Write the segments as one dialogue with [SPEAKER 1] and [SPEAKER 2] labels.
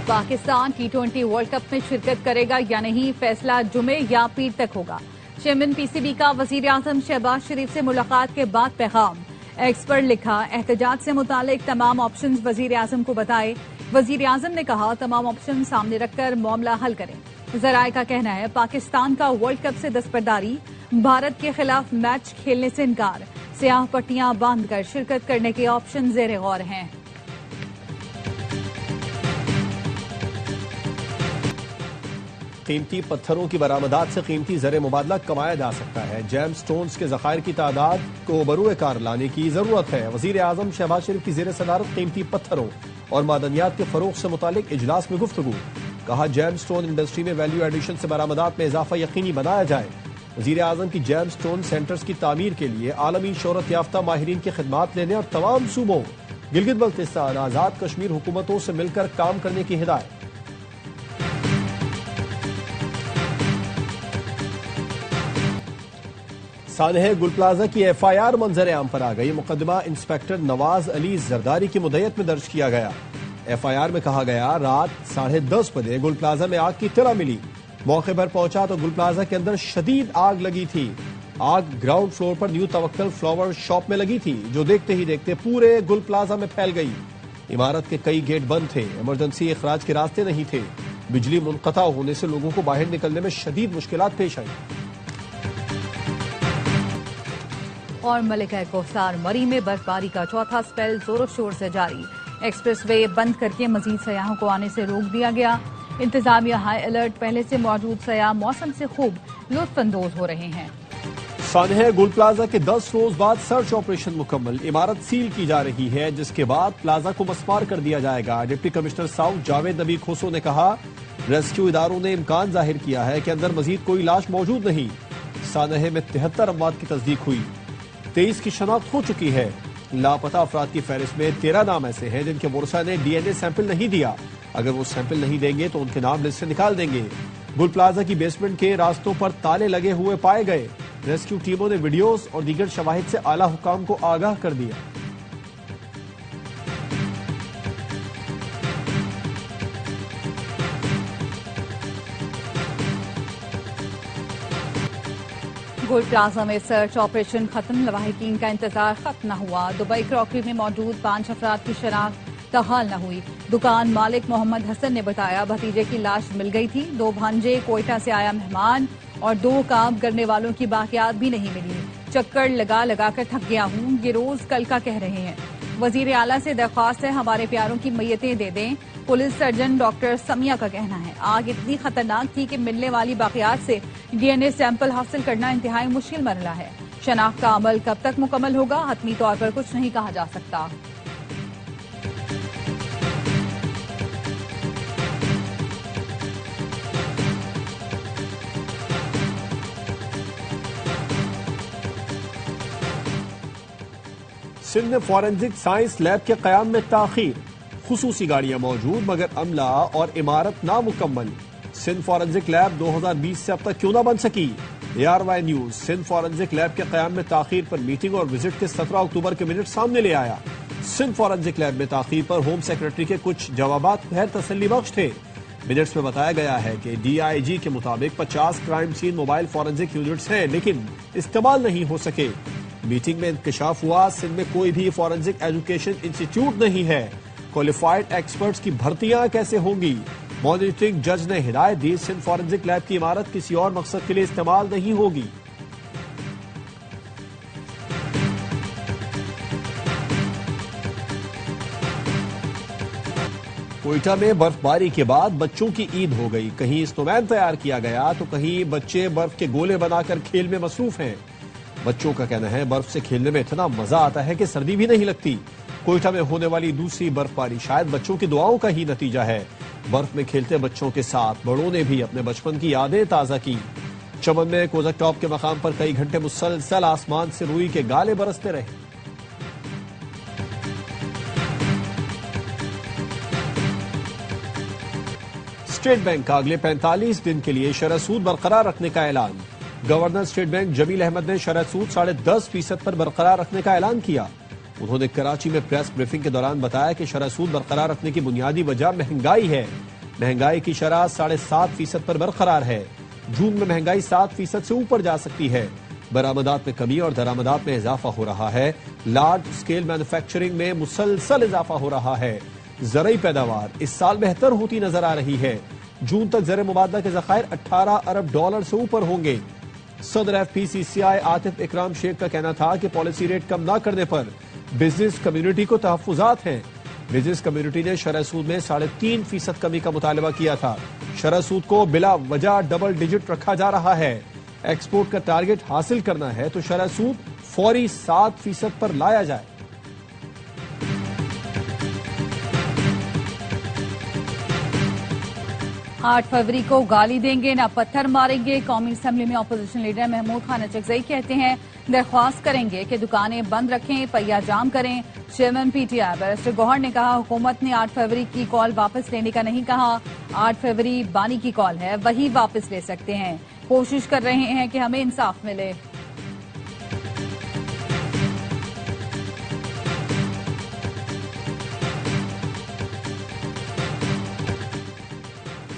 [SPEAKER 1] Pakistan T20 world cup میں شرکت کرے گا یا نہیں، فیصلہ جمعے یا پیر تک ہوگا۔ چیئرمین PCB کا وزیر اعظم شہباز شریف سے ملاقات کے بعد پیغام۔ ایکس پر لکھا، احتجاج سے متعلق تمام آپشنز وزیر اعظم کو بتائے۔ وزیر اعظم نے کہا تمام آپشن سامنے رکھ کر معاملہ حل کریں۔ ذرائع کا کہنا ہے پاکستان کا ورلڈ کپ سے دستبرداری، بھارت کے خلاف میچ کھیلنے سے انکار، سیاہ پٹیاں باندھ کر شرکت کرنے کے آپشن زیر غور ہیں۔
[SPEAKER 2] قیمتی پتھروں کی برآمدات سے قیمتی زر مبادلہ کمایا جا سکتا ہے۔ جیم سٹونز کے ذخائر کی تعداد کو بروئے کار لانے کی ضرورت ہے۔ وزیر اعظم شہباز شریف کی زیر صدارت قیمتی پتھروں اور معدنیات کے فروغ سے متعلق اجلاس میں گفتگو۔ کہا جیم سٹون انڈسٹری میں ویلیو ایڈیشن سے برآمدات میں اضافہ یقینی بنایا جائے۔ وزیر اعظم کی جیم سٹون سینٹرز کی تعمیر کے لیے عالمی شہرت یافتہ ماہرین کی خدمات لینے اور تمام صوبوں گلگت بلتستان آزاد کشمیر حکومتوں سے مل کر کام کرنے کی ہدایت۔ سانحہ گل پلازا کی FIR منظر عام پر آ گئی۔ مقدمہ انسپکٹر نواز علی زرداری کی مدعیت میں درج کیا گیا۔ FIR میں کہا گیا رات 10:30 بجے گل پلازا میں آگ کی اطلاع ملی۔ موقع پر پہنچا تو گل پلازا کے اندر شدید آگ لگی تھی۔ آگ گراؤنڈ فلور پر نیو توکل فلاور شاپ میں لگی تھی جو دیکھتے ہی دیکھتے پورے گل پلازا میں پھیل گئی۔ عمارت کے کئی گیٹ بند تھے، ایمرجنسی اخراج کے راستے نہیں تھے۔ بجلی منقطع ہونے سے لوگوں کو باہر نکلنے میں شدید مشکلات پیش آئی۔
[SPEAKER 1] اور ملکہ کوثر مری میں برفباری کا چوتھا سپیل زور و شور سے جاری۔ ایکسپریس وے بند کر کے مزید سیاحوں کو آنے سے روک دیا گیا۔ انتظامیہ ہائی الرٹ، پہلے سے موجود سیاح موسم سے خوب لطف اندوز ہو رہے ہیں۔
[SPEAKER 2] سانحہ گل پلازا کے 10 روز بعد سرچ آپریشن مکمل، عمارت سیل کی جا رہی ہے جس کے بعد پلازا کو مسمار کر دیا جائے گا۔ ڈپٹی کمشنر ساؤتھ جاوید نبی کھوسو نے کہا ریسکیو اداروں نے امکان ظاہر کیا ہے کہ اندر مزید کوئی لاش موجود نہیں۔ سانحہ میں 73 اموات کی تصدیق ہوئی، 23 کی شناخت ہو چکی ہے۔ لاپتہ افراد کی فہرست میں 13 نام ایسے ہیں جن کے ورثاء نے DNA سیمپل نہیں دیا۔ اگر وہ سیمپل نہیں دیں گے تو ان کے نام لسٹ سے نکال دیں گے۔ گل پلازا کی بیسمنٹ کے راستوں پر تالے لگے ہوئے پائے گئے۔ ریسکیو ٹیموں نے ویڈیوز اور دیگر شواہد سے اعلیٰ حکام کو آگاہ کر دیا۔
[SPEAKER 1] گل پلازا میں سرچ آپریشن ختم، لواحقین کا انتظار ختم نہ ہوا۔ دبئی کراکری میں موجود 5 افراد کی شناخت تحال نہ ہوئی۔ دکان مالک محمد حسن نے بتایا بھتیجے کی لاش مل گئی تھی، 2 بھانجے، کوئٹہ سے آیا مہمان اور 2 کام کرنے والوں کی باقیات بھی نہیں ملی۔ چکر لگا لگا کر تھک گیا ہوں، یہ روز کل کا کہہ رہے ہیں۔ وزیر اعلیٰ سے درخواست ہے ہمارے پیاروں کی میتیں دے دیں۔ پولیس سرجن ڈاکٹر سمیہ کا کہنا ہے آگ اتنی خطرناک تھی کہ ملنے والی باقیات سے DNA سیمپل حاصل کرنا انتہائی مشکل مرحلہ ہے۔ شناخت کا عمل کب تک مکمل ہوگا، حتمی طور پر کچھ نہیں کہا جا سکتا۔
[SPEAKER 2] سندھ میں فورنزک سائنس لیب کے قیام میں تاخیر، خصوصی گاڑیاں موجود مگر عملہ اور عمارت نامکمل۔ سندھ فورنزک لیب 2020 سے اب تک کیوں نہ بن سکی؟ ARY news Sindh forensic lab کے قیام میں تاخیر پر میٹنگ اور وزٹ کے 17 اکتوبر کے منٹ سامنے لے آیا۔ سندھ فورنزک لیب میں تاخیر پر ہوم سیکرٹری کے کچھ جوابات غیر تسلی بخش تھے۔ منٹس میں بتایا گیا ہے کہ DIG کے مطابق 50 crime scene mobile forensic units ہیں لیکن استعمال نہیں ہو سکے۔ میٹنگ میں انکشاف ہوا سندھ میں کوئی بھی فورنزک ایجوکیشن انسٹیٹیوٹ نہیں ہے، کوالیفائڈ ایکسپرٹس کی بھرتیاں کیسے ہوں گی؟ مانیٹرنگ جج نے ہدایت دی سندھ فورنزک لیب کی عمارت کسی اور مقصد کے لیے استعمال نہیں ہوگی۔ کوئٹہ میں برف باری کے بعد بچوں کی عید ہو گئی، کہیں اسنومین تیار کیا گیا تو کہیں بچے برف کے گولے بنا کر کھیل میں مصروف ہیں۔ بچوں کا کہنا ہے برف سے کھیلنے میں اتنا مزہ آتا ہے کہ سردی بھی نہیں لگتی۔ کوئٹہ میں ہونے والی دوسری برف باری شاید بچوں کی دعاؤں کا ہی نتیجہ ہے۔ برف میں کھیلتے بچوں کے ساتھ بڑوں نے بھی اپنے بچپن کی یادیں تازہ کی۔ چمن میں کوزک ٹاپ کے مقام پر کئی گھنٹے مسلسل آسمان سے روئی کے گالے برستے رہے۔ اسٹیٹ بینک کا اگلے 45 دن کے لیے شرح سود برقرار رکھنے کا اعلان۔ گورنر اسٹیٹ بینک جمیل احمد نے شرح سود 10.5% پر برقرار رکھنے کا اعلان کیا۔ انہوں نے کراچی میں پریس بریفنگ کے دوران بتایا کہ شرح سود برقرار رکھنے کی بنیادی وجہ مہنگائی ہے۔ مہنگائی کی شرح 7.5% پر برقرار ہے۔ جون میں مہنگائی 7% سے اوپر جا سکتی ہے۔ برآمدات میں کمی اور درآمدات میں اضافہ ہو رہا ہے۔ لارج سکیل مینوفیکچرنگ میں مسلسل اضافہ ہو رہا ہے۔ زرعی پیداوار اس سال بہتر ہوتی نظر آ رہی ہے۔ جون تک زر مبادلہ کے ذخائر $18 ارب سے اوپر ہوں گے۔ صدر FPCCI عاطف اکرام شیخ کا کہنا تھا کہ پالیسی ریٹ کم نہ کرنے پر بزنس کمیونٹی کو تحفظات ہیں۔ بزنس کمیونٹی نے شرح سود میں 3.5% کمی کا مطالبہ کیا تھا۔ شرح سود کو بلا وجہ ڈبل ڈیجٹ رکھا جا رہا ہے۔ ایکسپورٹ کا ٹارگٹ حاصل کرنا ہے تو شرح سود فوری 7% پر لایا جائے۔
[SPEAKER 1] 8 فروری کو گالی دیں گے نہ پتھر ماریں گے۔ قومی اسمبلی میں اپوزیشن لیڈر محمود خان اچکزئی کہتے ہیں درخواست کریں گے کہ دکانیں بند رکھیں، پہیہ جام کریں۔ چیئرمین PTI بیرسٹر گوہر نے کہا حکومت نے 8 فروری کی کال واپس لینے کا نہیں کہا۔ 8 فروری بانی کی کال ہے، وہی واپس لے سکتے ہیں۔ کوشش کر رہے ہیں کہ ہمیں انصاف ملے۔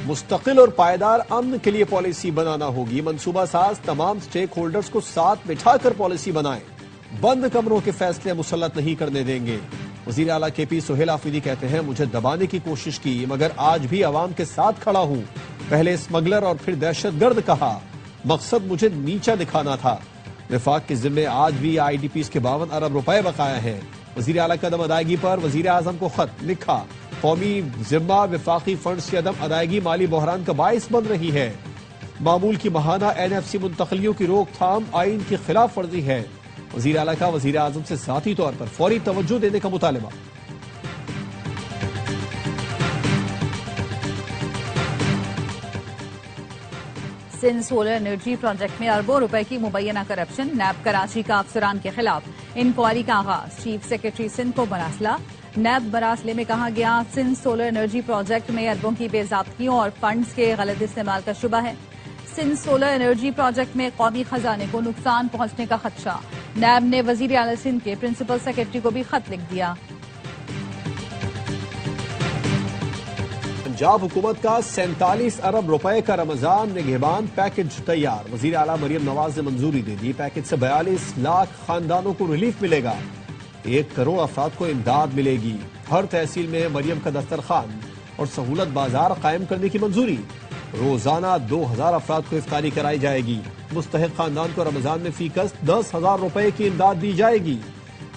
[SPEAKER 2] مستقل اور پائیدار امن کے لیے پالیسی بنانا ہوگی۔ منصوبہ ساز تمام سٹیک ہولڈرز کو ساتھ بٹھا کر پالیسی بنائیں۔ بند کمروں کے فیصلے مسلط نہیں کرنے دیں گے۔ وزیر اعلیٰ KP سہیل آفریدی کہتے ہیں مجھے دبانے کی کوشش کی مگر آج بھی عوام کے ساتھ کھڑا ہوں۔ پہلے اسمگلر اور پھر دہشت گرد کہا، مقصد مجھے نیچا دکھانا تھا۔ وفاق کے ذمے آج بھی IDPs کے 52 ارب روپے بقایا ہیں۔ وزیر اعلیٰ کی عدم ادائیگی پر وزیر اعظم کو خط لکھا۔ قومی ذمہ وفاقی فنڈز کی عدم ادائیگی مالی بحران کا باعث بن رہی ہے۔ معمول کی ماہانہ NFC منتقلیوں کی روک تھام آئین کی خلاف ورزی ہے۔ وزیر اعلیٰ کا وزیر اعظم سے ذاتی طور پر فوری توجہ دینے کا مطالبہ۔
[SPEAKER 1] سندھ سولر انرجی پروجیکٹ میں اربوں روپے کی مبینہ کرپشن، نیب کراچی کا افسران کے خلاف انکوائری کا آغاز۔ چیف سیکرٹری سندھ کو مراسلہ۔ نیب مراسلے میں کہا گیا سندھ سولر انرجی پروجیکٹ میں اربوں کی بے ضابطگیوں اور فنڈز کے غلط استعمال کا شبہ ہے۔ سندھ سولر انرجی پروجیکٹ میں قومی خزانے کو نقصان پہنچنے کا خدشہ۔ نیب نے وزیر اعلی سندھ کے پرنسپل سیکرٹری کو بھی خط لکھ دیا۔
[SPEAKER 2] پنجاب حکومت کا 47 ارب روپے کا رمضان نگہبان پیکج تیار۔ وزیر اعلیٰ مریم نواز نے منظوری دے دی۔ پیکج سے 42 لاکھ خاندانوں کو ریلیف ملے گا۔ 1 کروڑ افراد کو امداد ملے گی۔ ہر تحصیل میں مریم کا دسترخوان اور سہولت بازار قائم کرنے کی منظوری۔ روزانہ 2000 افراد کو افطاری کرائی جائے گی۔ مستحق خاندان کو رمضان میں فی کس 10,000 روپے کی امداد دی جائے گی۔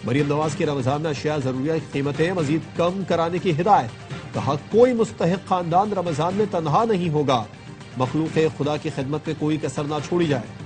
[SPEAKER 2] مریم نواز کی رمضان میں اشیاء ضروریات کی قیمتیں مزید کم کرانے کی ہدایت۔ کہا کوئی مستحق خاندان رمضان میں تنہا نہیں ہوگا۔ مخلوق خدا کی خدمت میں کوئی کسر نہ چھوڑی جائے۔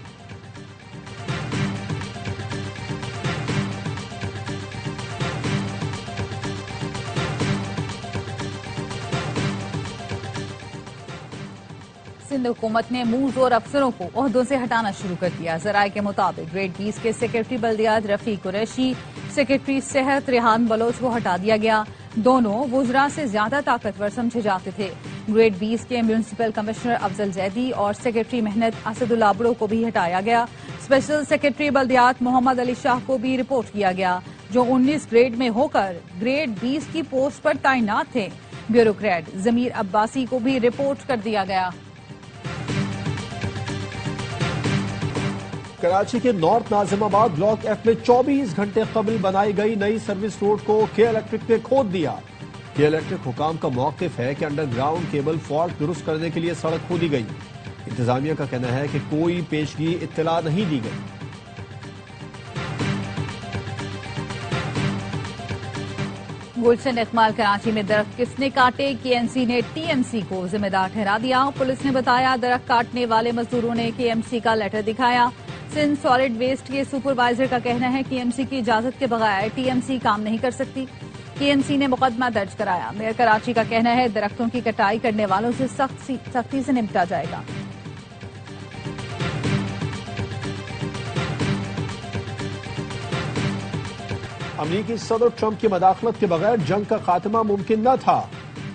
[SPEAKER 1] سندھ حکومت نے منہ زور افسروں کو عہدوں سے ہٹانا شروع کر دیا۔ ذرائع کے مطابق گریڈ 20 کے سیکرٹری بلدیات رفیق قریشی، سیکرٹری صحت ریحان بلوچ کو ہٹا دیا گیا۔ دونوں وزراء سے زیادہ طاقتور سمجھے جاتے تھے۔ گریڈ 20 کے میونسپل کمشنر افضل زیدی اور سیکرٹری محنت اسد اللہ بڑو کو بھی ہٹایا گیا۔ اسپیشل سیکرٹری بلدیات محمد علی شاہ کو بھی رپورٹ کیا گیا جو 19 گریڈ میں ہو کر گریڈ 20 کی پوسٹ پر تعینات تھے۔ بیوروکریٹ ضمیر عباسی کو بھی رپورٹ کر دیا گیا۔
[SPEAKER 2] کراچی کے نارتھ ناظم آباد بلاک F میں 24 گھنٹے قبل بنائی گئی نئی سروس روڈ کو کے الیکٹرک نے کھود دیا۔ کے الیکٹرک حکام کا موقف ہے کہ انڈر گراؤنڈ کیبل فالٹ درست کرنے کے لیے سڑک کھودی گئی۔ انتظامیہ کا کہنا ہے کہ کوئی پیشگی اطلاع نہیں دی گئی۔
[SPEAKER 1] گلشن اقمال کراچی میں درخت کس نے کاٹے؟ KMC نے TMC کو ذمہ دار ٹھہرا دیا۔ پولیس نے بتایا درخت کاٹنے والے مزدوروں نے KMC کا لیٹر دکھایا۔ سندھ سالڈ ویسٹ کے سپروائزر کا کہنا ہے KMC کی اجازت کے بغیر TMC کام نہیں کر سکتی۔ KMC نے مقدمہ درج کرایا۔ میئر کراچی کا کہنا ہے درختوں کی کٹائی کرنے والوں سے سختی سے نمٹا جائے گا۔
[SPEAKER 2] امریکی صدر ٹرمپ کی مداخلت کے بغیر جنگ کا خاتمہ ممکن نہ تھا۔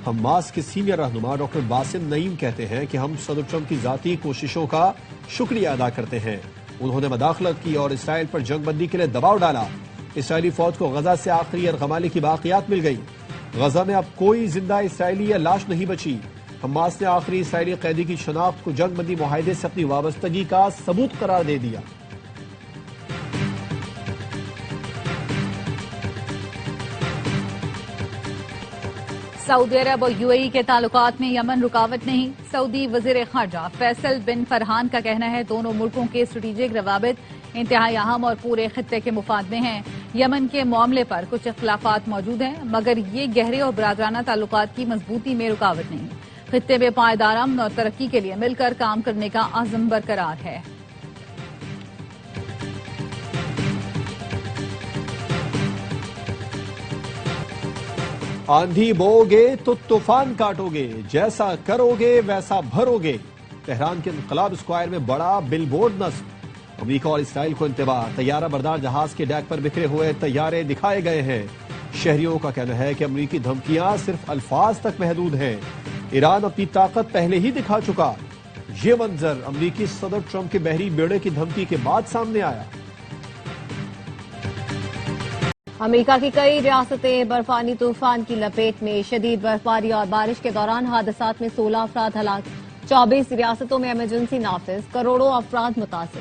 [SPEAKER 2] حماس کے سینئر رہنما ڈاکٹر باسم نعیم کہتے ہیں کہ ہم صدر ٹرمپ کی ذاتی کوششوں کا شکریہ ادا کرتے ہیں۔ انہوں نے مداخلت کی اور اسرائیل پر جنگ بندی کے لیے دباؤ ڈالا۔ اسرائیلی فوج کو غزہ سے آخری یرغمالی کی باقیات مل گئی۔ غزہ میں اب کوئی زندہ اسرائیلی یا لاش نہیں بچی۔ حماس نے آخری اسرائیلی قیدی کی شناخت کو جنگ بندی معاہدے سے اپنی وابستگی کا ثبوت قرار دے دیا۔
[SPEAKER 1] سعودی عرب اور یو اے ای کے تعلقات میں یمن رکاوٹ نہیں۔ سعودی وزیر خارجہ فیصل بن فرحان کا کہنا ہے دونوں ملکوں کے اسٹریٹجک روابط انتہائی اہم اور پورے خطے کے مفاد میں ہیں۔ یمن کے معاملے پر کچھ اختلافات موجود ہیں مگر یہ گہرے اور برادرانہ تعلقات کی مضبوطی میں رکاوٹ نہیں۔ خطے میں پائیدار امن اور ترقی کے لیے مل کر کام کرنے کا عزم برقرار ہے۔
[SPEAKER 2] آندھی بو گے تو طوفان کاٹو گے، جیسا کرو گے ویسا بھرو گے۔ تہران کے انقلاب اسکوائر میں بڑا بل بورڈ نصب۔ امریکہ اور اسرائیل کو انتباہ، طیارہ بردار جہاز کے ڈیک پر بکھرے ہوئے طیارے دکھائے گئے ہیں۔ شہریوں کا کہنا ہے کہ امریکی دھمکیاں صرف الفاظ تک محدود ہیں، ایران اپنی طاقت پہلے ہی دکھا چکا۔ یہ منظر امریکی صدر ٹرمپ کے بحری بیڑے کی دھمکی کے بعد سامنے آیا۔
[SPEAKER 3] امریکہ کی کئی ریاستیں برفانی طوفان کی لپیٹ میں، شدید برفباری اور بارش کے دوران حادثات میں 16 افراد ہلاک، 24 ریاستوں میں ایمرجنسی نافذ، کروڑوں افراد متاثر،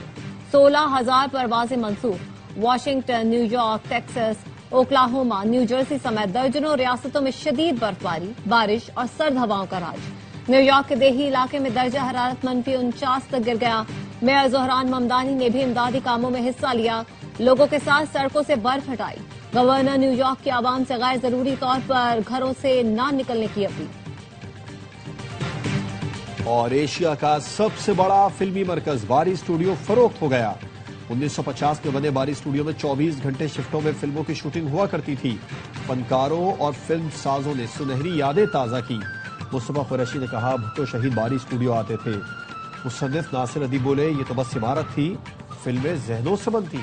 [SPEAKER 3] 16,000 پروازیں منسوخ۔ Washington, new York, Texas, Oklahoma, new Jersey سمیت درجنوں ریاستوں میں شدید برفباری، بارش اور سرد ہواؤں کا راج۔ نیو یارک کے دیہی علاقے میں درجہ حرارت -49 تک گر گیا۔ میئر زہران ممدانی نے بھی امدادی کاموں میں حصہ لیا، لوگوں کے ساتھ سڑکوں سے برف ہٹائی۔ گورنر نیو یارک کی عوام سے غیر ضروری طور پر گھروں سے نہ نکلنے کی اپیل۔
[SPEAKER 2] اور ایشیا کا سب سے بڑا فلمی مرکز باری اسٹوڈیو فروخت ہو گیا۔ 1950 میں بنے باری اسٹوڈیو میں 24 گھنٹے شفٹوں میں فلموں کی شوٹنگ ہوا کرتی تھی۔ فنکاروں اور فلم سازوں نے سنہری یادیں تازہ کی۔ مصطفیٰ قریشی نے کہا بھٹو شہید باری اسٹوڈیو آتے تھے۔ مصنف ناصر ادیب بولے یہ تو بس عمارت تھی، فلمیں ذہنوں سے بنتی۔